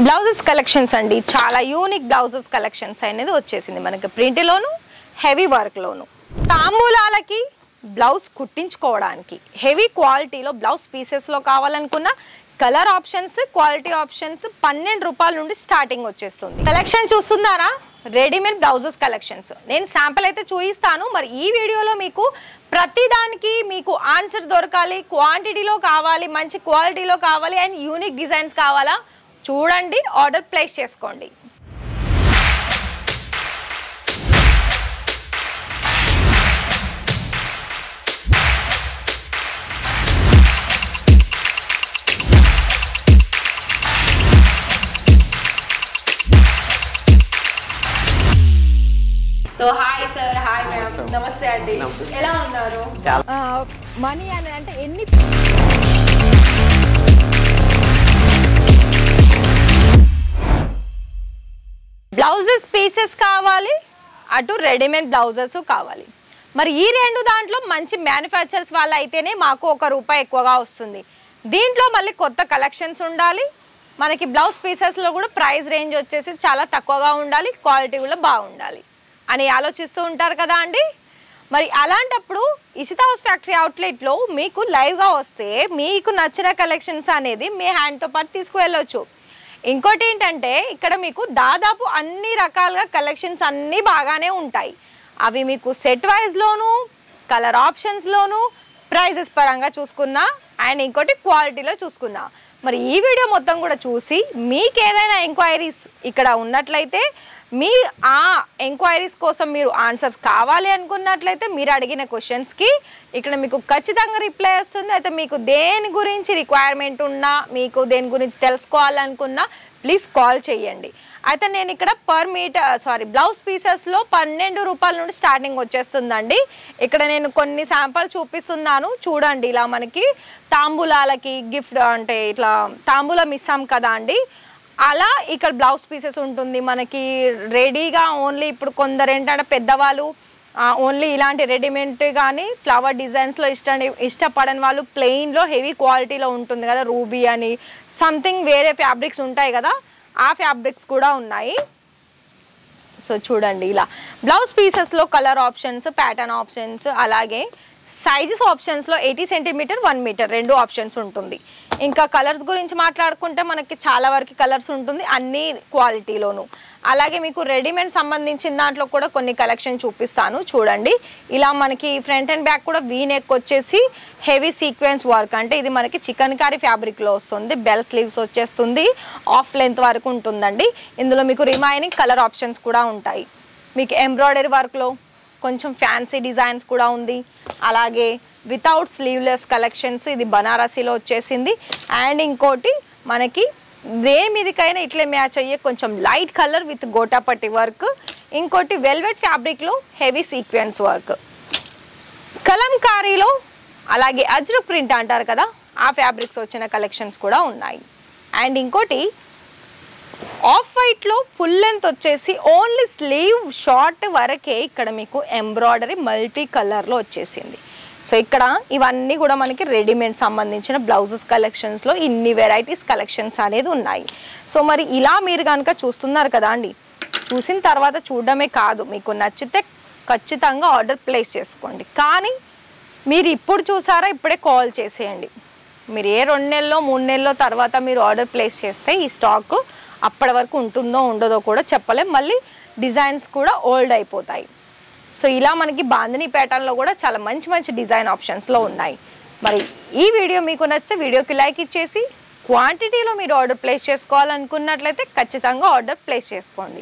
Blouses collections అండి, చాలా unique blouses collections అనేది వచ్చేసింది మనకి ప్రింట్ లోను, హెవీ వర్క్ లోను. తాంబూలాలకి బ్లౌజ్ కుట్టించుకోవడానికి హెవీ క్వాలిటీలో బ్లౌజ్ పీసెస్ లో కావాలనుకున్న కలర్ ఆప్షన్స్, క్వాలిటీ ఆప్షన్స్ 12 రూపాయల నుండి స్టార్టింగ్ వచ్చేస్తుంది. కలెక్షన్ చూస్తున్నారా? Readymade blouses collections. నేను శాంపుల్ అయితే చూపిస్తాను. మరి ఈ వీడియోలో మీకు ప్రతిదానికి మీకు ఆన్సర్ దొరకాలి, క్వాంటిటీలో కావాలి, మంచి క్వాలిటీలో కావాలి అండ్ యూనిక్ డిజైన్స్ కావాలా చూడండి, ఆర్డర్ ప్లేస్ చేసుకోండి. So hi sir, hi ma'am, నమస్తే అండి. ఎలా ఉన్నారు? మనీ అని అంటే ఎన్ని బ్లౌజెస్ పీసెస్ కావాలి, అటు రెడీమేడ్ బ్లౌజెస్ కావాలి. మరి ఈ రెండు దాంట్లో మంచి మ్యానుఫ్యాక్చర్స్ వాళ్ళ అయితేనే మాకు ₹1 ఎక్కువగా వస్తుంది. దీంట్లో మళ్ళీ కొత్త కలెక్షన్స్ ఉండాలి, మనకి బ్లౌజ్ పీసెస్లో కూడా ప్రైస్ రేంజ్ వచ్చేసి చాలా తక్కువగా ఉండాలి, క్వాలిటీ కూడా బాగుండాలి అని ఆలోచిస్తూ ఉంటారు కదా అండి. మరి అలాంటప్పుడు ఇషితా హౌస్ ఫ్యాక్టరీ అవుట్లెట్లో మీకు లైవ్గా వస్తే మీకు నచ్చిన కలెక్షన్స్ అనేది మీ హ్యాండ్తో పాటు తీసుకువెళ్ళొచ్చు. ఇంకోటి ఏంటంటే ఇక్కడ మీకు దాదాపు అన్ని రకాలుగా కలెక్షన్స్ అన్నీ బాగానే ఉంటాయి. అవి మీకు సెట్ వైజ్లోను, కలర్ ఆప్షన్స్లోను, ప్రైజెస్ పరంగా చూసుకున్నా అండ్ ఇంకోటి క్వాలిటీలో చూసుకున్నా. మరి ఈ వీడియో మొత్తం కూడా చూసి మీకు ఏదైనా ఎంక్వైరీస్ ఇక్కడ ఉన్నట్లయితే మీ ఆ ఎంక్వైరీస్ కోసం మీరు ఆన్సర్స్ కావాలి అనుకున్నట్లయితే మీరు అడిగిన క్వశ్చన్స్కి ఇక్కడ మీకు ఖచ్చితంగా రిప్లై వస్తుంది. అయితే మీకు దేని గురించి రిక్వైర్మెంట్ ఉన్నా, మీకు దేని గురించి తెలుసుకోవాలనుకున్నా ప్లీజ్ కాల్ చేయండి. అయితే నేను ఇక్కడ పర్ మీటర్ బ్లౌజ్ పీసెస్లో 12 రూపాయల నుండి స్టార్టింగ్ వచ్చేస్తుందండి. ఇక్కడ నేను కొన్ని శాంపుల్ చూపిస్తున్నాను చూడండి. ఇలా మనకి తాంబూలాలకి గిఫ్ట్ అంటే ఇట్లా తాంబూలం ఇస్తాం కదా అండి, అలా ఇక్కడ బ్లౌజ్ పీసెస్ ఉంటుంది మనకి రెడీగా. ఓన్లీ ఇప్పుడు కొందరు ఏంటంటే పెద్దవాళ్ళు ఓన్లీ ఇలాంటి రెడీమేడ్ కానీ ఫ్లవర్ డిజైన్స్లో ఇష్టపడని వాళ్ళు ప్లెయిన్లో హెవీ క్వాలిటీలో ఉంటుంది కదా, రూబీ అని సంథింగ్ వేరే ఫ్యాబ్రిక్స్ ఉంటాయి కదా, ఆ ఫ్యాబ్రిక్స్ కూడా ఉన్నాయి. సో చూడండి, ఇలా బ్లౌజ్ పీసెస్లో కలర్ ఆప్షన్స్, ప్యాటర్న్ ఆప్షన్స్, అలాగే సైజెస్ ఆప్షన్స్లో 80 సెంటీమీటర్ 1 మీటర్ 2 ఆప్షన్స్ ఉంటుంది. ఇంకా కలర్స్ గురించి మాట్లాడుకుంటే మనకి చాలా వరకు కలర్స్ ఉంటుంది అన్ని క్వాలిటీలోను. అలాగే మీకు రెడీమేడ్ సంబంధించిన దాంట్లో కూడా కొన్ని కలెక్షన్ చూపిస్తాను చూడండి. ఇలా మనకి ఫ్రంట్ అండ్ బ్యాక్ కూడా వీ నెక్ వచ్చేసి హెవీ సీక్వెన్స్ వర్క్, అంటే ఇది మనకి చికెన్ కారీ ఫ్యాబ్రిక్లో వస్తుంది. బెల్ స్లీవ్స్ వచ్చేస్తుంది, ఆఫ్ లెంత్ వరకు ఉంటుందండి. ఇందులో మీకు రిమైనింగ్ కలర్ ఆప్షన్స్ కూడా ఉంటాయి. మీకు ఎంబ్రాయిడరీ వర్క్లో కొంచెం ఫ్యాన్సీ డిజైన్స్ కూడా ఉంది. అలాగే వితౌట్ స్లీవ్లెస్ కలెక్షన్స్, ఇది బనారసీలో వచ్చేసింది. అండ్ ఇంకోటి మనకి దేని మీదకైనా ఇట్లే మ్యాచ్ అయ్యే కొంచెం light colour with gota patti work. ఇంకోటి వెల్వెట్ ఫ్యాబ్రిక్లో హెవీ సీక్వెన్స్ వర్క్. కలంకారీలో అలాగే అజ్రక్ ప్రింట్ అంటారు కదా, ఆ ఫ్యాబ్రిక్స్ వచ్చిన కలెక్షన్స్ కూడా ఉన్నాయి. అండ్ ఇంకోటి ఆఫ్ వైట్లో ఫుల్ లెంత్ వచ్చేసి ఓన్లీ స్లీవ్ షార్ట్ వరకే ఇక్కడ మీకు ఎంబ్రాయిడరీ మల్టీ కలర్లో వచ్చేసింది. సో ఇక్కడ ఇవన్నీ కూడా మనకి రెడీమేడ్ సంబంధించిన బ్లౌజెస్ కలెక్షన్స్లో ఇన్ని వెరైటీస్ కలెక్షన్స్ అనేది ఉన్నాయి. సో మరి ఇలా మీరు కనుక చూస్తున్నారు కదా అండి, చూసిన తర్వాత చూడడమే కాదు, మీకు నచ్చితే ఖచ్చితంగా ఆర్డర్ ప్లేస్ చేసుకోండి. కానీ మీరు ఇప్పుడు చూసారా, ఇప్పుడే కాల్ చేసేయండి. మీరు ఏ 2 నెలల్లో 3 నెలల్లో తర్వాత మీరు ఆర్డర్ ప్లేస్ చేస్తే ఈ స్టాక్ అప్పటి వరకు ఉంటుందో ఉండదో కూడా చెప్పలేం, మళ్ళీ డిజైన్స్ కూడా ఓల్డ్ అయిపోతాయి. సో ఇలా మనకి బాందినీ ప్యాటర్న్లో కూడా చాలా మంచి మంచి డిజైన్ ఆప్షన్స్లో ఉన్నాయి. మరి ఈ వీడియో మీకు నచ్చితే వీడియోకి లైక్ ఇచ్చేసి క్వాంటిటీలో మీరు ఆర్డర్ ప్లేస్ చేసుకోవాలనుకున్నట్లయితే ఖచ్చితంగా ఆర్డర్ ప్లేస్ చేసుకోండి.